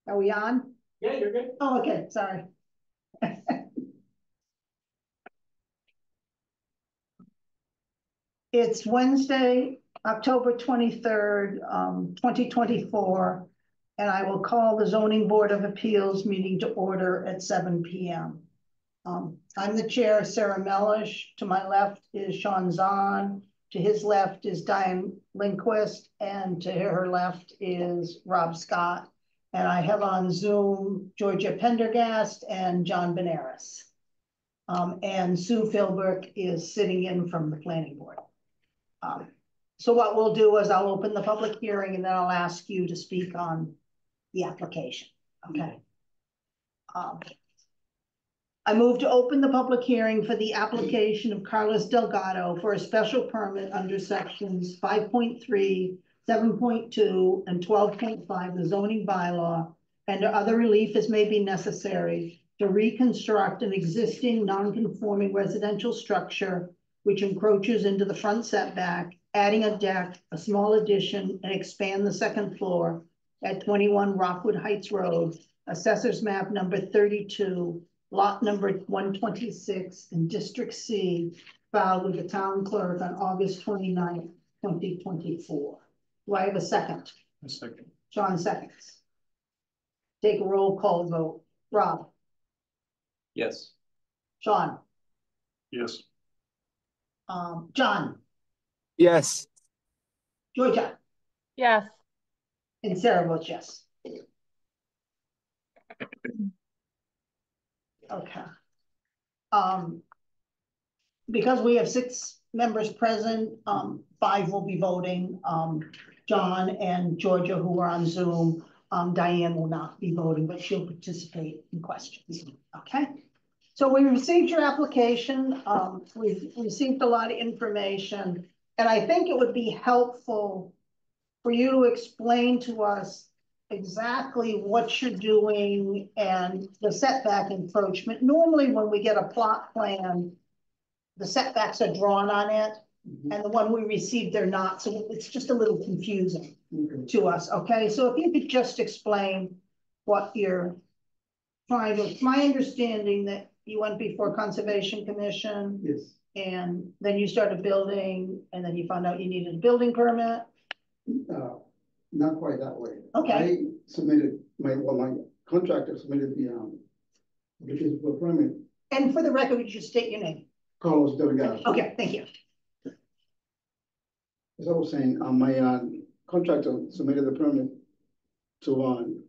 Are we on? Yeah, you're good. Oh, okay, sorry. It's Wednesday, October 23rd, 2024, and I will call the Zoning Board of Appeals meeting to order at 7 p.m. I'm the chair, Sarah Mellish. To my left is Sean Zahn. To his left is Diane Lindquist, and to her left is Rob Scott. And I have on Zoom Georgia Pendergast and John Benares. And Sue Philbrook is sitting in from the planning board. So what we'll do is I'll open the public hearing and then I'll ask you to speak on the application, okay? I move to open the public hearing for the application of Carlos Delgado for a special permit under sections 5.3, 7.2, and 12.5 of the zoning bylaw, and other relief as may be necessary to reconstruct an existing non-conforming residential structure which encroaches into the front setback, adding a deck, a small addition, and expand the second floor at 21 Rockwood Heights Road, Assessor's Map number 32, lot number 126 in District C, filed with the town clerk on August 29th, 2024. Do I have a second? A second. John seconds. Take a roll call vote. Rob? Yes. Sean? Yes. John? Yes. Georgia? Yes. And Sarah votes yes. Okay. Because we have 6 members present, 5 will be voting. John and Georgia, who are on Zoom. Diane will not be voting, but she'll participate in questions. Okay. So we received your application. We've received a lot of information, and I think it would be helpful for you to explain to us exactly what you're doing and the setback encroachment. Normally, when we get a plot plan, the setbacks are drawn on it, and the one we received, they're not. So it's just a little confusing to us. Okay, so if you could just explain what you're trying to. It's my understanding that you went before Conservation Commission. Yes. And then you started building, and then you found out you needed a building permit. Not quite that way. Okay. I submitted my contractor submitted the physical permit. And for the record, would you state your name? Carlos Delgado. Okay, thank you. As I was saying, my contractor submitted the permit to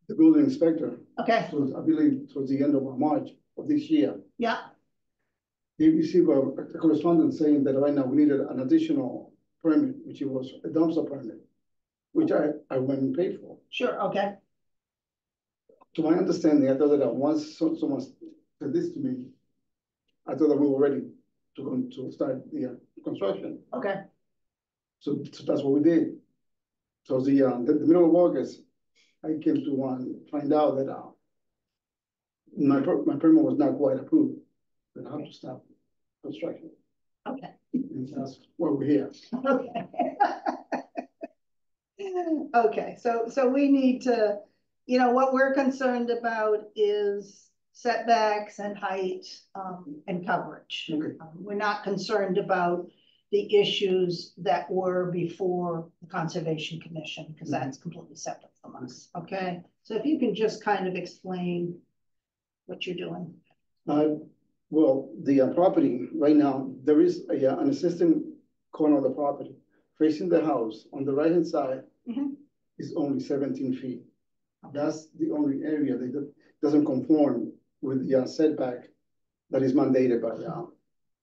the building inspector. Okay. So I believe towards the end of March of this year. Yeah. He received a correspondence saying that right now we needed an additional permit, which it was a dumpster permit, which I went and paid for. Sure. Okay. To my understanding, I thought that once someone said this to me, I thought that we were ready to start the construction. Okay. So that's what we did. So the middle of August, I came to find out that my permit was not quite approved. That I have to stop construction. Okay. And that's why we're here. Okay. Okay. So we need to, what we're concerned about is setbacks and height and coverage. Okay. We're not concerned about the issues that were before the Conservation Commission, because that's completely separate from us. Okay. So if you can just kind of explain what you're doing. Well, the property right now, there is an existing corner of the property facing the house on the right hand side is only 17 feet. That's the only area that doesn't conform with the setback that is mandated by the.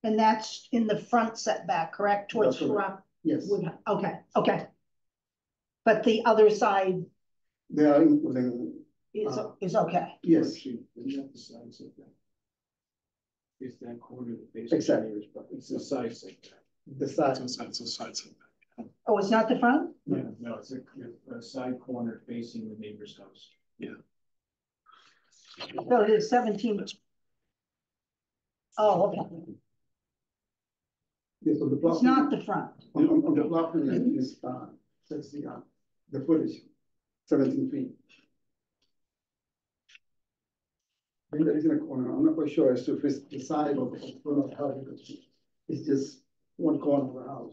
And that's in the front setback, correct? Towards the rock? Yes. Okay. Okay. But the other side. They are within. Is okay. Yes. It's that corner that faces. Exactly. It's the side setback. The side. It's a side setback. Oh, it's not the front? Yeah, no, it's a side corner facing the neighbor's house. Yeah. So it is 17. Oh, okay. Yeah, so the It's not the front. on the plot plan is says the footage. 17 feet. I think that is in a corner. I'm not quite sure as to if it's the side of the front of the house. It's just one corner of the house.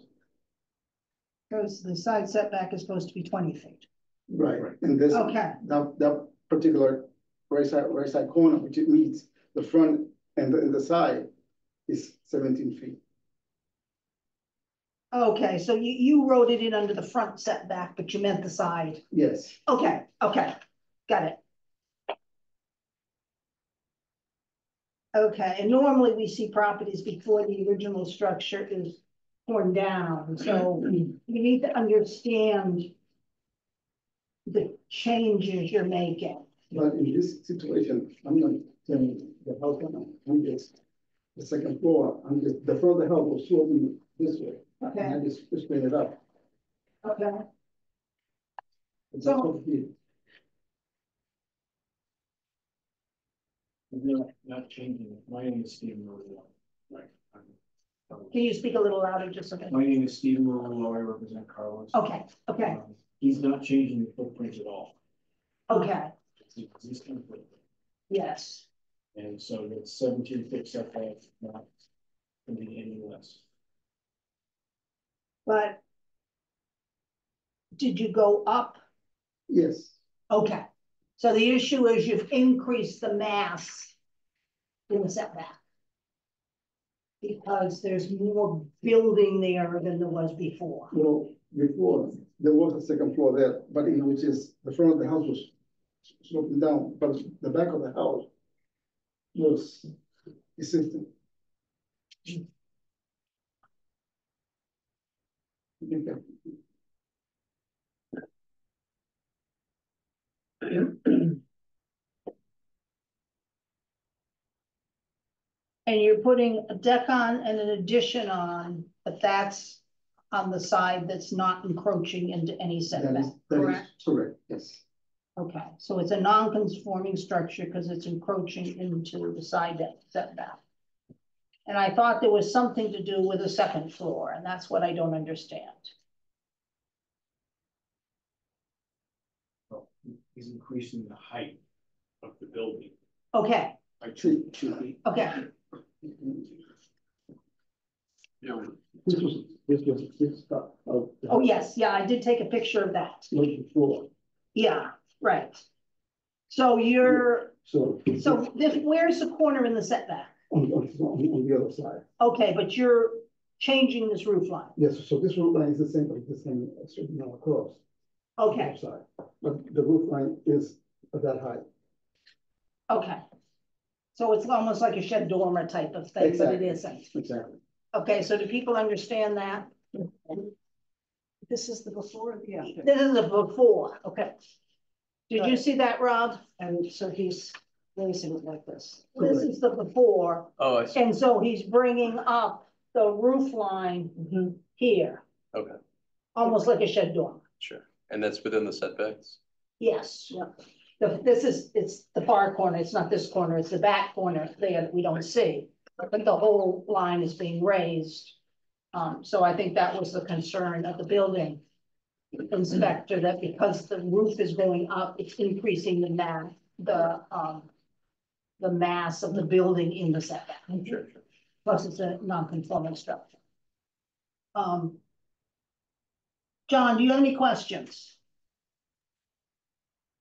Because the side setback is supposed to be 20 feet. Right, and this, Okay, that particular right side corner, which it meets the front and the side is 17 feet. okay, so you wrote it in under the front setback, but you meant the side. Yes, Okay, okay, got it. Okay, and normally we see properties before the original structure is torn down, so you need to understand the changes you're making. but in this situation, I'm not telling the house, I'm just, the second floor, I'm just, the front of the house was sloping this way. And Okay, I just clean it up. okay, It's So- what it is. Not changing it. My name is Stephen Marulo. Right. can you speak a little louder just a minute? My name is Stephen Marulo. I represent Carlos. Okay, okay, He's not changing the footprint at all. okay, It's the existing footprint. yes, And so it's 17 feet setback, not going to be any less. but did you go up? Yes, Okay, so the issue is you've increased the mass in the setback. Because there's more building there than there was before. well, before, there was a second floor there, but in which is, the front of the house was sloping down, but the back of the house was existing. Okay. And you're putting a deck on and an addition on, but that's on the side that's not encroaching into any setback, correct? Correct, yes. Okay, so it's a non-conforming structure because it's encroaching into the side setback. And I thought there was something to do with the second floor, and that's what I don't understand. Well, he's increasing the height of the building Okay, by 2 feet. okay, This stuff of. oh, yes, yeah, I did take a picture of that, Sloping floor, yeah, right. So you're, so. so this, where's the corner in the setback? On the other side. Okay, but you're changing this roof line, Yes, so this roof line is the same, but it's the same, straight down across. okay, Left side, but the roof line is at that height. okay. So it's almost like a shed dormer type of thing, but it Exactly. isn't. Exactly. Okay, so do people understand that? This is the before, yeah, This is the before, okay. Did you see that, Rob? and so he's raising it like this. This is the before, Oh, I see. and so he's bringing up the roof line here, Okay, almost like a shed dormer. sure. And that's within the setbacks? Yes. This is, it's the far corner, it's not this corner, it's the back corner there that we don't see. But the whole line is being raised. So I think that was the concern of the building inspector, that because the roof is going up, it's increasing the mass of the building in the setback. Sure. Plus it's a non-conforming structure. John, do you have any questions?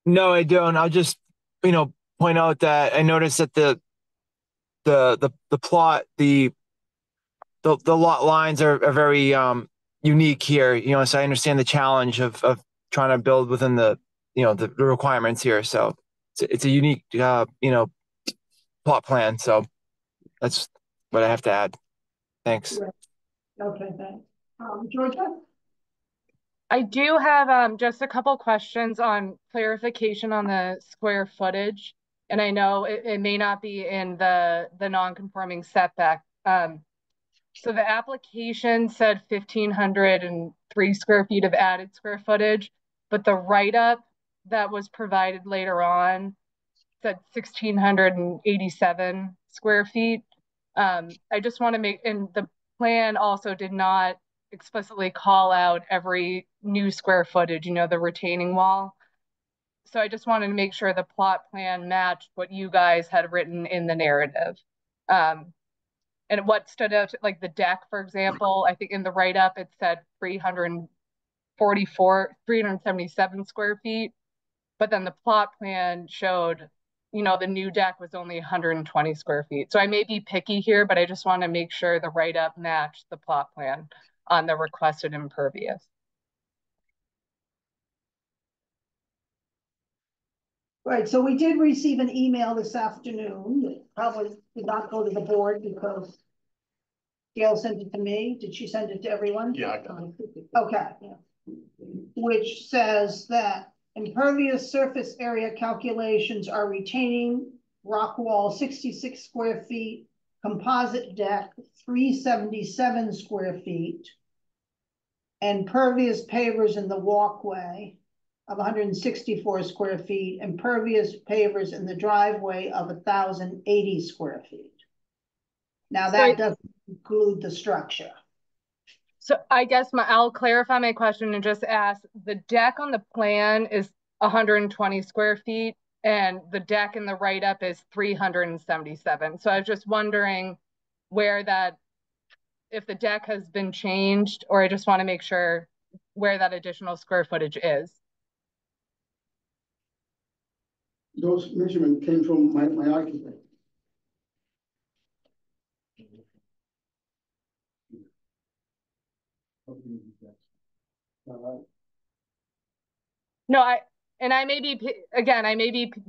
No, I don't. I'll just, point out that I noticed that the plot, the lot lines are very unique here, so I understand the challenge of trying to build within the requirements here. So it's a unique plot plan. So that's what I have to add. Thanks. Okay, thanks. Georgia? I do have just a couple questions on clarification on the square footage. And I know it may not be in the non-conforming setback. So the application said 1,503 square feet of added square footage, but the write-up that was provided later on said 1,687 square feet. I just want to make, and the plan also did not explicitly call out every new square footage, the retaining wall. so I just wanted to make sure the plot plan matched what you guys had written in the narrative. And what stood out, like the deck, for example, I think in the write-up, it said 377 square feet. But then the plot plan showed, the new deck was only 120 square feet. So I may be picky here, but I just want to make sure the write-up matched the plot plan on the requested impervious. Right, so we did receive an email this afternoon, that probably did not go to the board because Gail sent it to me. Did she send it to everyone? Yeah, I got it. Okay, yeah. Which says that impervious surface area calculations are retaining rock wall 66 square feet, composite deck 377 square feet, and pervious pavers in the walkway of 164 square feet, and pervious pavers in the driveway of 1,080 square feet. Now that doesn't include the structure. So I guess I'll clarify my question and just ask, the deck on the plan is 120 square feet and the deck in the write-up is 377. So I was just wondering if the deck has been changed, or I just want to make sure where that additional square footage is. Those measurements came from my architect. No, I may be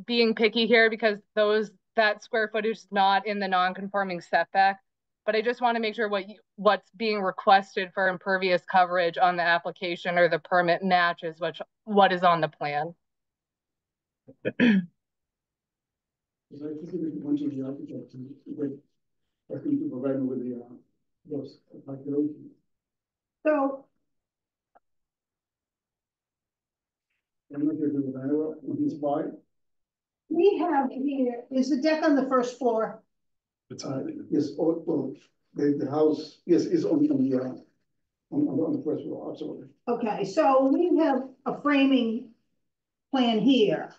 being picky here because that square footage is not in the non-conforming setback, but I just want to make sure what's being requested for impervious coverage on the application or the permit matches what is on the plan. So I think it went to the architect to provide me with those calculations. So I'm not sure if it was Iowa on his part. we have here, is the deck on the first floor? Yes, well, the house, yes, is on the first floor, absolutely. Okay, so we have a framing plan here.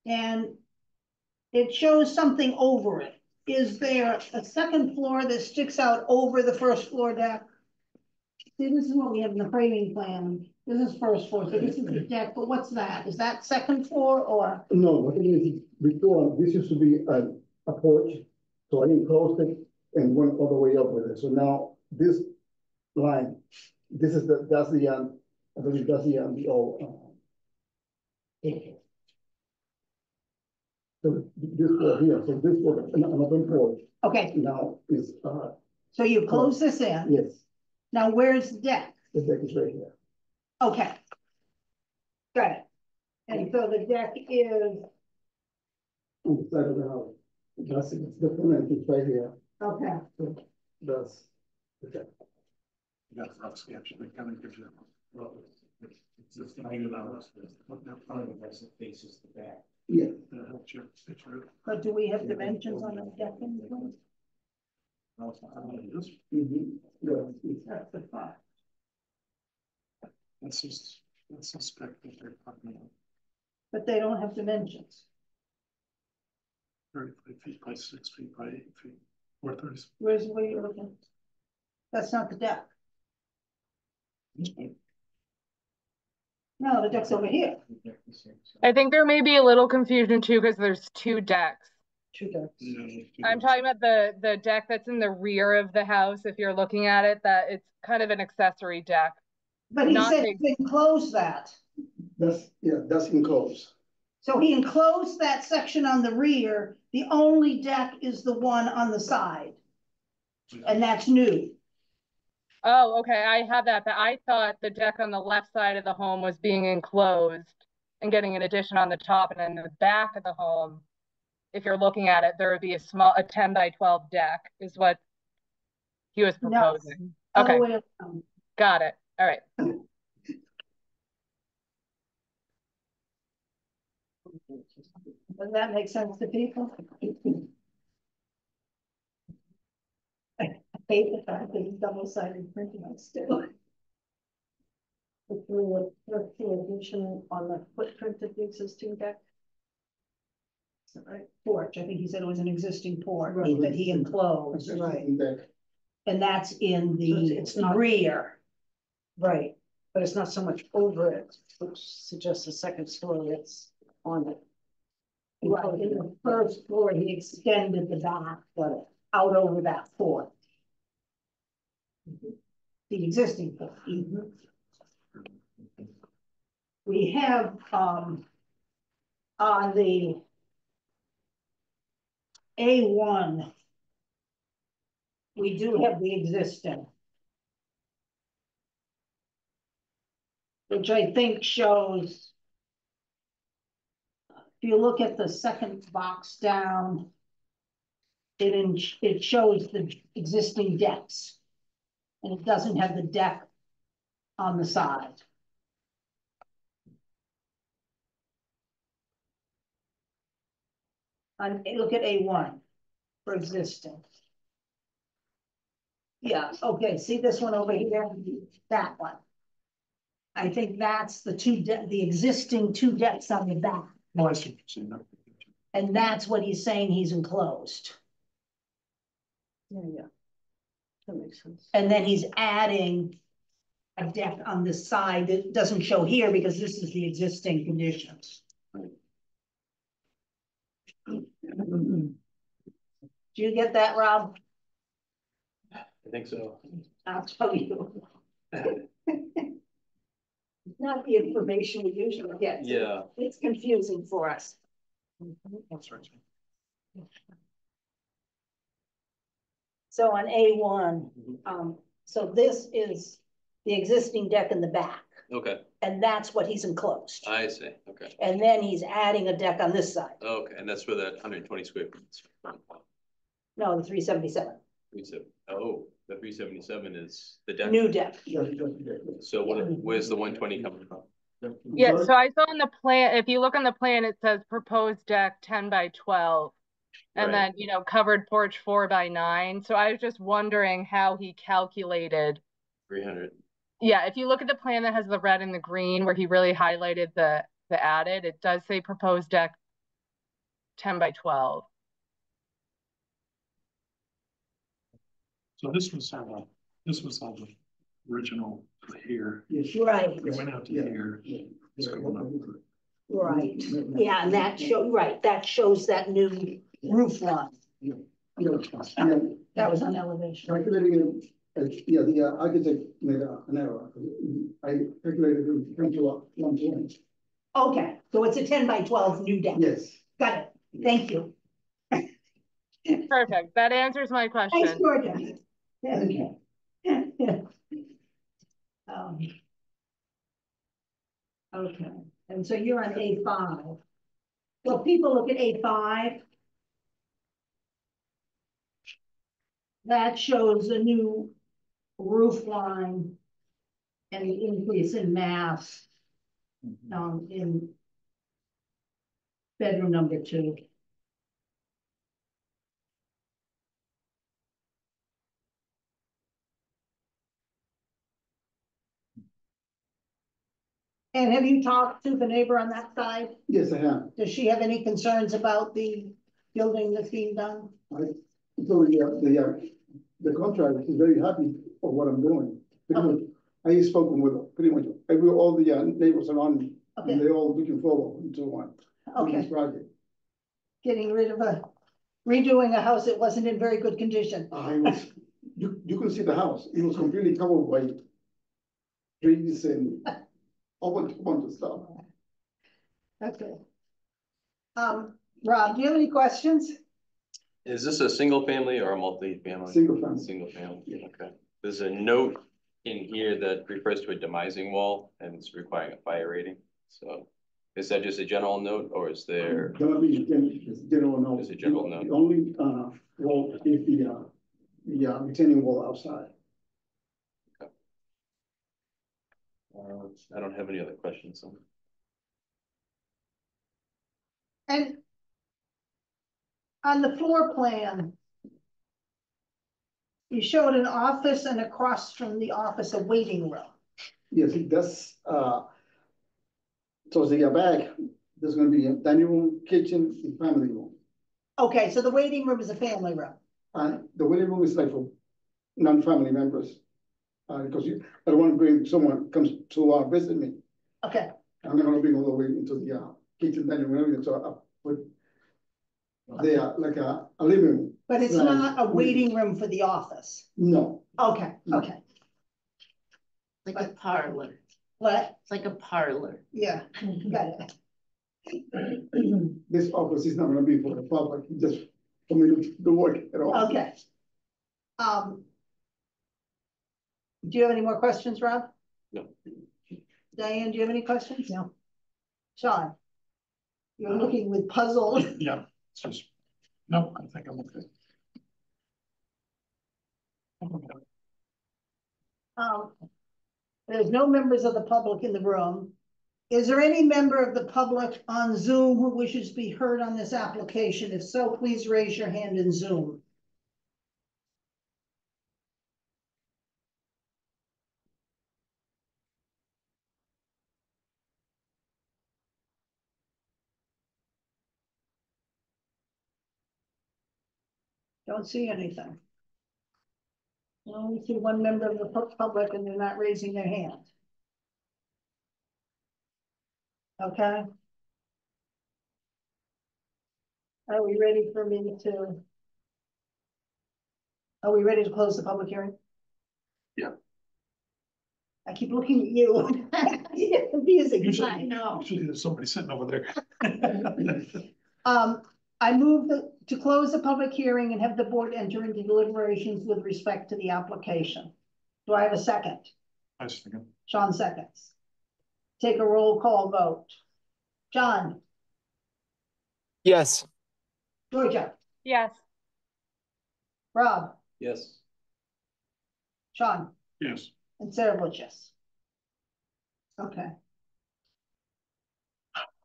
And it shows something over it. Is there a second floor that sticks out over the first floor deck? See, this is what we have in the framing plan. This is first floor, so this is the deck, but what's that? Is that second floor or? No, what it is, before, this used to be a porch, so I enclosed it and went all the way up with it. So now this line, that's the I believe that's the old. So this floor here, so this was an open porch. Okay, Now is so you close this in. yes, Now where's the deck? the deck is right here. Okay. Got it. And so the deck is, On the side of the house. That's it's the front is right here. okay, So that's the deck. You got a rough sketch, but kind of gives you it's just the height of the house, that part of the house that faces the back. Yeah. That helps you picture it. but do we have dimensions on the deck? No, it's not how it is. Yeah, it's That's the front. That's just spec that they're talking about. But they don't have dimensions. 35 feet by 6 feet by 8 feet, or 30. Where you looking? That's not the deck. No, the deck's over here. I think there may be a little confusion too because there's two decks. Two decks. I'm talking about the deck that's in the rear of the house. If you're looking at it, that it's kind of an accessory deck. But he Not said big. he enclosed that. that's enclosed. So he enclosed that section on the rear. The only deck is the one on the side. And that's new. Oh, okay. I have that, but I thought the deck on the left side of the home was being enclosed and getting an addition on the top, and then the back of the home, if you're looking at it, there would be a 10 by 12 deck is what he was proposing. No, okay, got it. All right. Does that make sense to people? I hate the fact that it's double-sided printing on still. The addition on the footprint of the existing deck. Is that right? Porch, I think he said it was an existing porch Right. that he enclosed, Right. and that's in So the it's not- rear. Right, but it's not so much over it, which suggests a second story, it's on it. Right, in the first floor, he extended the back, out over that porch. The existing porch. We have, on the A1, we do have the existing, which I think shows, if you look at the second box down, it shows the existing decks. And it doesn't have the deck on the side. Look at A1 for existing. Yeah, okay, see this one over here, that one. I think that's the existing two decks on the back, No, I see what you're saying. No. and that's what he's saying he's enclosed. Yeah. That makes sense. And then he's adding a deck on the side that doesn't show here because this is the existing conditions. Do you get that, Rob? I think so. I'll tell you. Not the information we usually get. Yeah. It's confusing for us. That's right. So on A1, so this is the existing deck in the back, Okay, and that's what he's enclosed. I see. Okay. And then he's adding a deck on this side. Okay, and that's where that 120 square feet is from. No, the 377, 37. Oh, the 377 is the deck. new deck. So where's the 120 coming from? Yeah, so I saw on the plan, if you look on the plan, it says proposed deck 10 by 12. And Right. then, covered porch 4 by 9. So I was just wondering how he calculated. 300. Yeah, if you look at the plan that has the red and the green where he really highlighted the added, it does say proposed deck 10 by 12. So this was all the original here. Right, We went out to here. It's going up. right. Yeah, and that shows that new roof line. That was on elevation. Calculating it, the architect made an error. I calculated it come to 120. Okay, so it's a 10 by 12 new deck. Yes. Got it. Thank you. Perfect. That answers my Thanks, question. Georgia. Okay. Okay, and so you're on A5. So people look at A5. That shows a new roof line and the increase in mass in bedroom number 2. And have you talked to the neighbor on that side? Yes, I have. Does she have any concerns about the building that's being done? So the contractor is very happy for what I'm doing. Because I spoken with pretty much all the neighbors around me, Okay. and they're all looking forward to this Okay, project. getting rid of redoing a house that wasn't in very good condition. I was, you can see the house. It was completely covered by trees and a bunch of stuff. Okay. Rob, do you have any questions? Is this a single family or a multi-family? Single family. Single family, okay. There's a note in here that refers to a demising wall and it's requiring a fire rating. So is that just a general note or is there? Gonna be general note. It's a general note. The only wall is the retaining wall outside. I don't have any other questions. And on the floor plan, you showed an office and across from the office, a waiting room. Yes, that's, towards the back, there's gonna be a dining room, kitchen, and family room. Okay, so the waiting room is a family room. The waiting room is like for non-family members. Because I don't wanna bring someone comes to, visit me. Okay, I'm not gonna bring all the way into the, kitchen, dining room, area, so I put there like a living room. but it's Slash not a waiting room for the office. No, Okay, No. okay. Like a parlor, What? it's like a parlor. Yeah, got it. this office is not gonna be for the public, just for me to do work at all. Okay. Do you have any more questions, Rob? No. Diane, do you have any questions? No. Sean? You're looking with puzzled. Yeah, it's just, no, I think I'm okay. There's no members of the public in the room. Is there any member of the public on Zoom who wishes to be heard on this application? If so, please raise your hand in Zoom. Don't see anything. I only see one member of the public and they're not raising their hand. Okay. Are we ready for me to? Are we ready to close the public hearing? Yeah. I keep looking at you. It's confusing. Usually there's somebody sitting over there. I move to close the public hearing and have the board enter into deliberations with respect to the application. Do I have a second? I was thinking, Sean seconds. Take a roll call vote. John, Yes. Georgia, Yes. Rob, Yes. Sean, yes. and Sarah votes yes. Okay.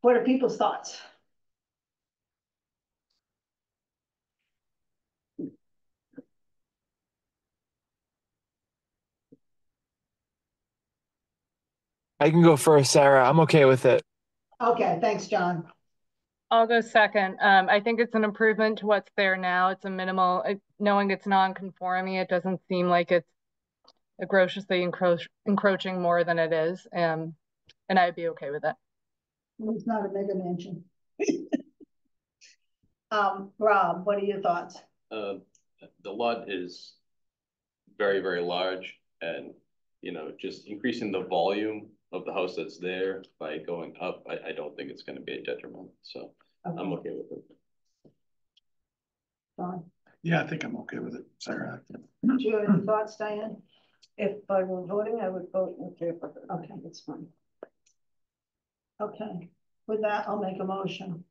What are people's thoughts? I can go first, Sarah. I'm okay with it. Okay, thanks, John. I'll go second. I think it's an improvement to what's there now. It's a minimal, knowing it's non-conforming, it doesn't seem like it's atrociously encroaching more than it is. And I'd be okay with it. It's not a mega mansion. Rob, what are your thoughts? The lot is very, very large and, just increasing the volume of the house that's there by going up, I don't think it's gonna be a detriment, so I'm okay with it. Fine. Yeah, I think I'm okay with it, Sarah. Do you have any thoughts, Diane? If I were voting, I would vote in favor. Okay. That's fine. Okay, with that, I'll make a motion.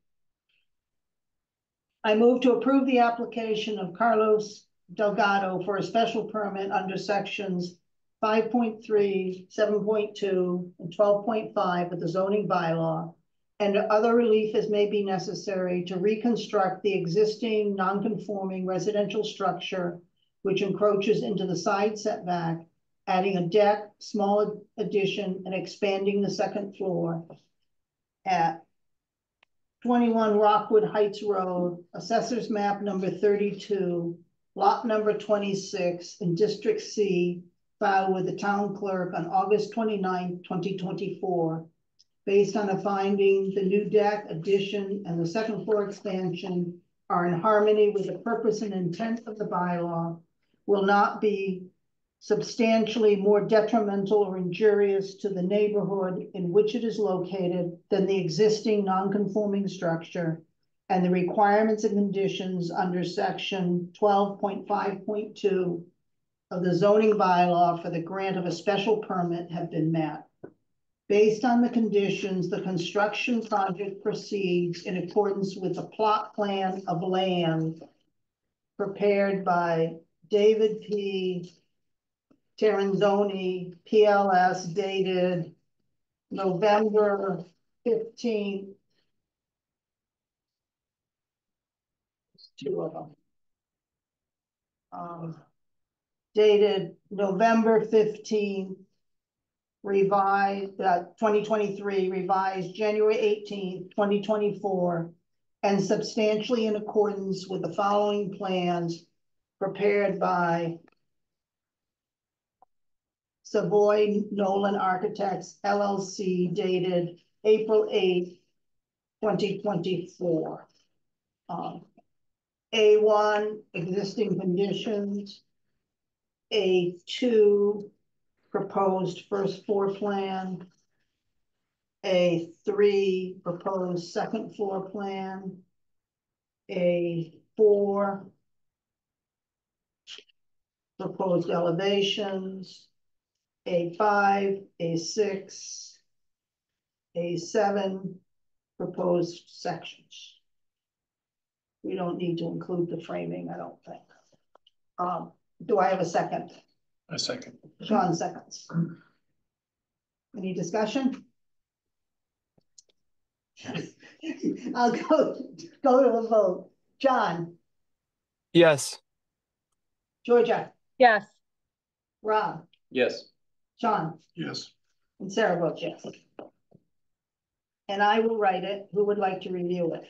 I move to approve the application of Carlos Delgado for a special permit under sections 5.3, 7.2, and 12.5 of the zoning bylaw, and other relief as may be necessary to reconstruct the existing non-conforming residential structure which encroaches into the side setback, adding a deck, small addition, and expanding the second floor at 21 Rockwood Heights Road, Assessor's Map number 32, lot number 26 in District C, filed with the town clerk on August 29, 2024. Based on a finding, the new deck, addition, and the second floor expansion are in harmony with the purpose and intent of the bylaw, will not be substantially more detrimental or injurious to the neighborhood in which it is located than the existing non-conforming structure, and the requirements and conditions under section 12.5.2 of the zoning bylaw for the grant of a special permit have been met. Based on the conditions, the construction project proceeds in accordance with the plot plan of land prepared by David P. Terenzoni, PLS, dated November 15th. Two of them. Dated November 15th, revised, 2023, revised January 18th, 2024, and substantially in accordance with the following plans prepared by Savoy Nolan Architects LLC dated April 8th, 2024. A1, existing conditions. A2, proposed first floor plan. A3, proposed second floor plan. A4, proposed elevations. A5, A6, A7, proposed sections. We don't need to include the framing, I don't think. Do I have a second? A second. Sean seconds. Any discussion? I'll go to a vote. John, Yes. Georgia, Yes. Rob, Yes. Sean, Yes. and Sarah votes yes. And I will write it. Who would like to review it?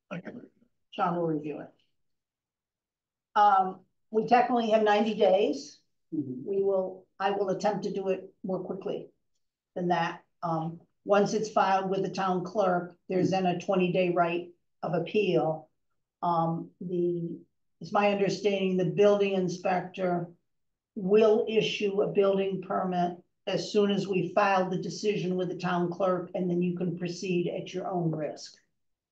I can. Sean will review it. We technically have 90 days. I will attempt to do it more quickly than that. Once it's filed with the town clerk, there's then a 20-day right of appeal. It's my understanding the building inspector will issue a building permit as soon as we file the decision with the town clerk, and then you can proceed at your own risk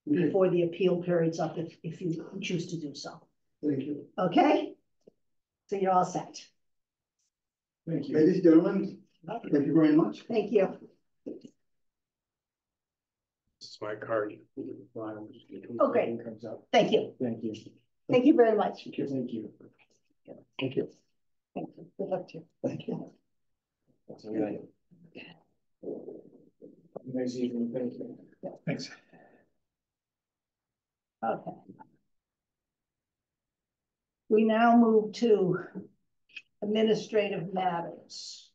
before the appeal period's up if you choose to do so. Thank you. Okay? So you're all set. Thank you. Ladies and gentlemen, thank you very much. Thank you. This is my card. Oh, great. Comes up. Thank you. Thank you. Thank you very much. Thank you. Thank you. Thank you. Good luck to you. Thank you. Nice evening. Thank you. Thanks. Okay. We now move to administrative matters.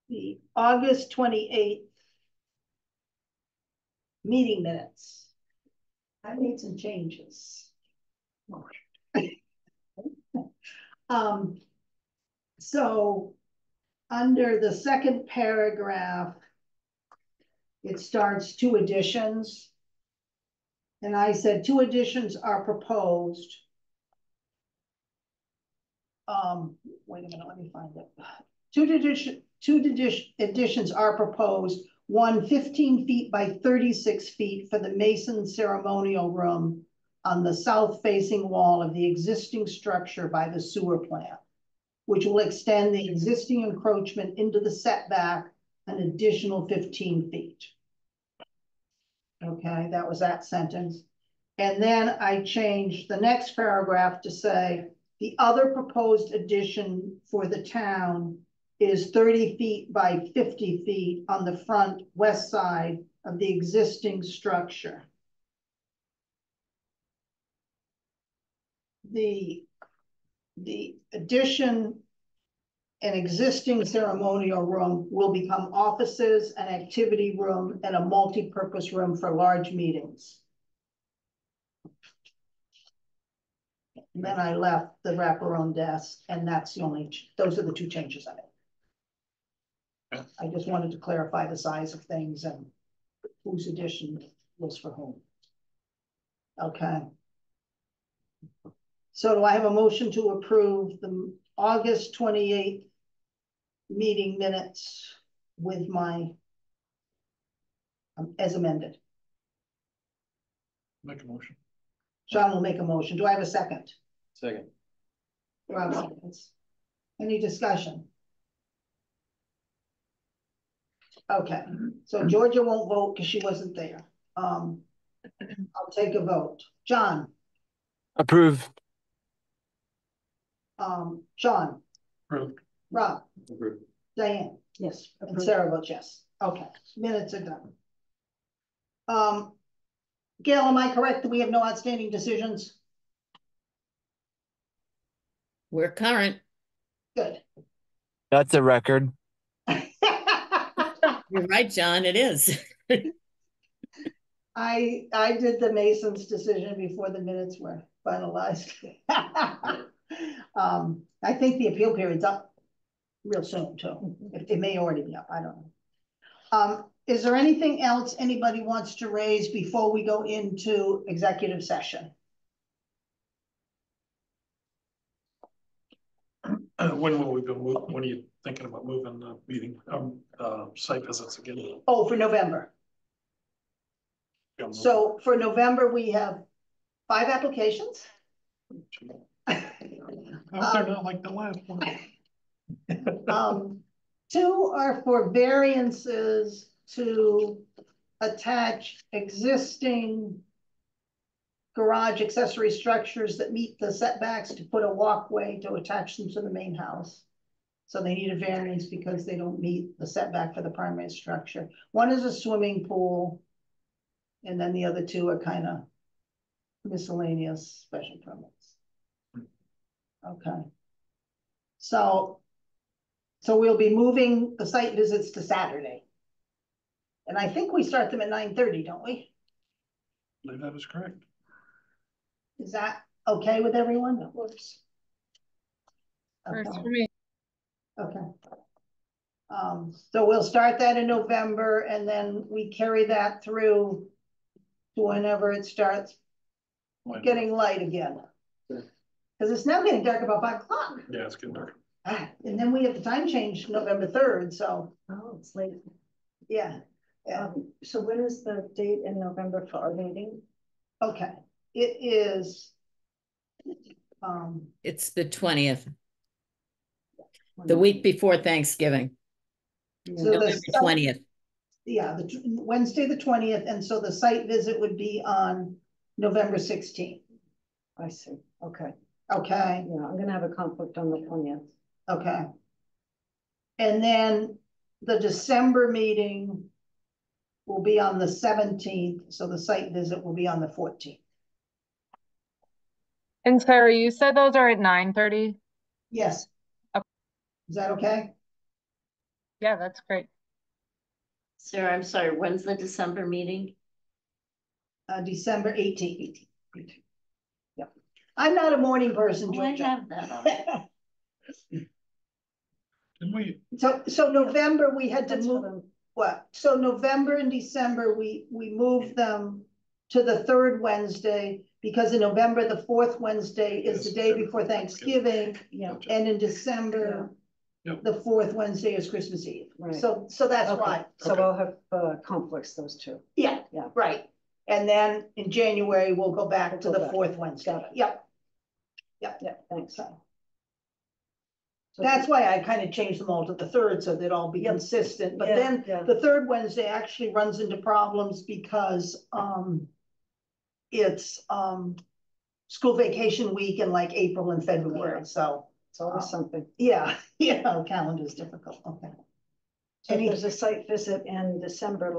The August 28th meeting minutes. I made some changes. So under the second paragraph, it starts 2 additions. And I said 2 additions are proposed. Wait a minute, let me find it. 2 additions are proposed. One 15 feet by 36 feet for the Mason ceremonial room on the south facing wall of the existing structure by the sewer plant, which will extend the existing encroachment into the setback an additional 15 feet. Okay, that was that sentence. And then I changed the next paragraph to say, the other proposed addition for the town is 30 feet by 50 feet on the front west side of the existing structure. The addition and existing ceremonial room will become offices, an activity room, and a multi-purpose room for large meetings. And then I left the wraparound desk, and that's the only, those are the 2 changes I made. I just wanted to clarify the size of things and whose addition was for whom. Okay. So do I have a motion to approve the August 28th meeting minutes with my, as amended? Make a motion. Sean will make a motion. Do I have a second? Second. Rob seconds. Any discussion? Okay, so Georgia won't vote because she wasn't there. I'll take a vote. John? Approve. Sean? Approved. Rob? Approved. Diane? Yes. And Sarah votes yes. Okay, minutes are done. Gail, am I correct that we have no outstanding decisions? We're current. Good. That's a record. Okay. You're right, John, it is. I did the Masons decision before the minutes were finalized. I think the appeal period's up real soon too. It may already be up, I don't know. Is there anything else anybody wants to raise before we go into executive session? When will we go move, when are you thinking about moving the meeting, site visits again? Oh, for November. So for November, we have 5 applications. I hope they're not like the last one. 2 are for variances to attach existing garage accessory structures that meet the setbacks to put a walkway to attach them to the main house. So they need a variance because they don't meet the setback for the primary structure. One is a swimming pool. And then the other 2 are kind of miscellaneous special permits. Okay. So we'll be moving the site visits to Saturday. And I think we start them at 9:30, don't we? I believe that is correct. Is that okay with everyone? That works. Works Okay. for me. Okay. So we'll start that in November and then we carry that through to whenever it starts getting light again. Because it's now getting dark about 5 o'clock. Yeah, it's getting dark. And then we have the time change November 3rd, so Oh, it's late. yeah. So when is the date in November for our meeting? Okay, it is. It's the 20th, the week before Thanksgiving, So November the 20th. Yeah, Wednesday, the 20th, and so the site visit would be on November 16th. I see. Okay. Okay, Yeah, I'm gonna have a conflict on the 20th. okay. And then the December meeting will be on the 17th, so the site visit will be on the 14th. And Sarah, you said those are at 9:30? Yes. Okay. Is that okay? Yeah, that's great. Sarah, I'm sorry, when's the December meeting? December 18th. Yep. I'm not a morning person, Oh, I Georgia. have that on. Didn't we, So November, we had to That's for move, them. what? So November and December, we moved them to the 3rd Wednesday because in November, the 4th Wednesday is the day before Thanksgiving. Yeah, And in December, Yep. the 4th Wednesday is Christmas Eve. Right. So that's Okay. why. So Okay. I'll have conflicts, those 2. Yeah, Yeah. right. And then in January, we'll go back to We'll the go back. 4th Wednesday. Got it. Yep. Yeah, thanks. So So that's why I kind of changed them all to the 3rd so they'd all be consistent. But Yeah, then yeah. the 3rd Wednesday actually runs into problems because it's school vacation week in like April and February. So It's always something. yeah, calendar's difficult. Okay. So if there's a site visit in December, it'll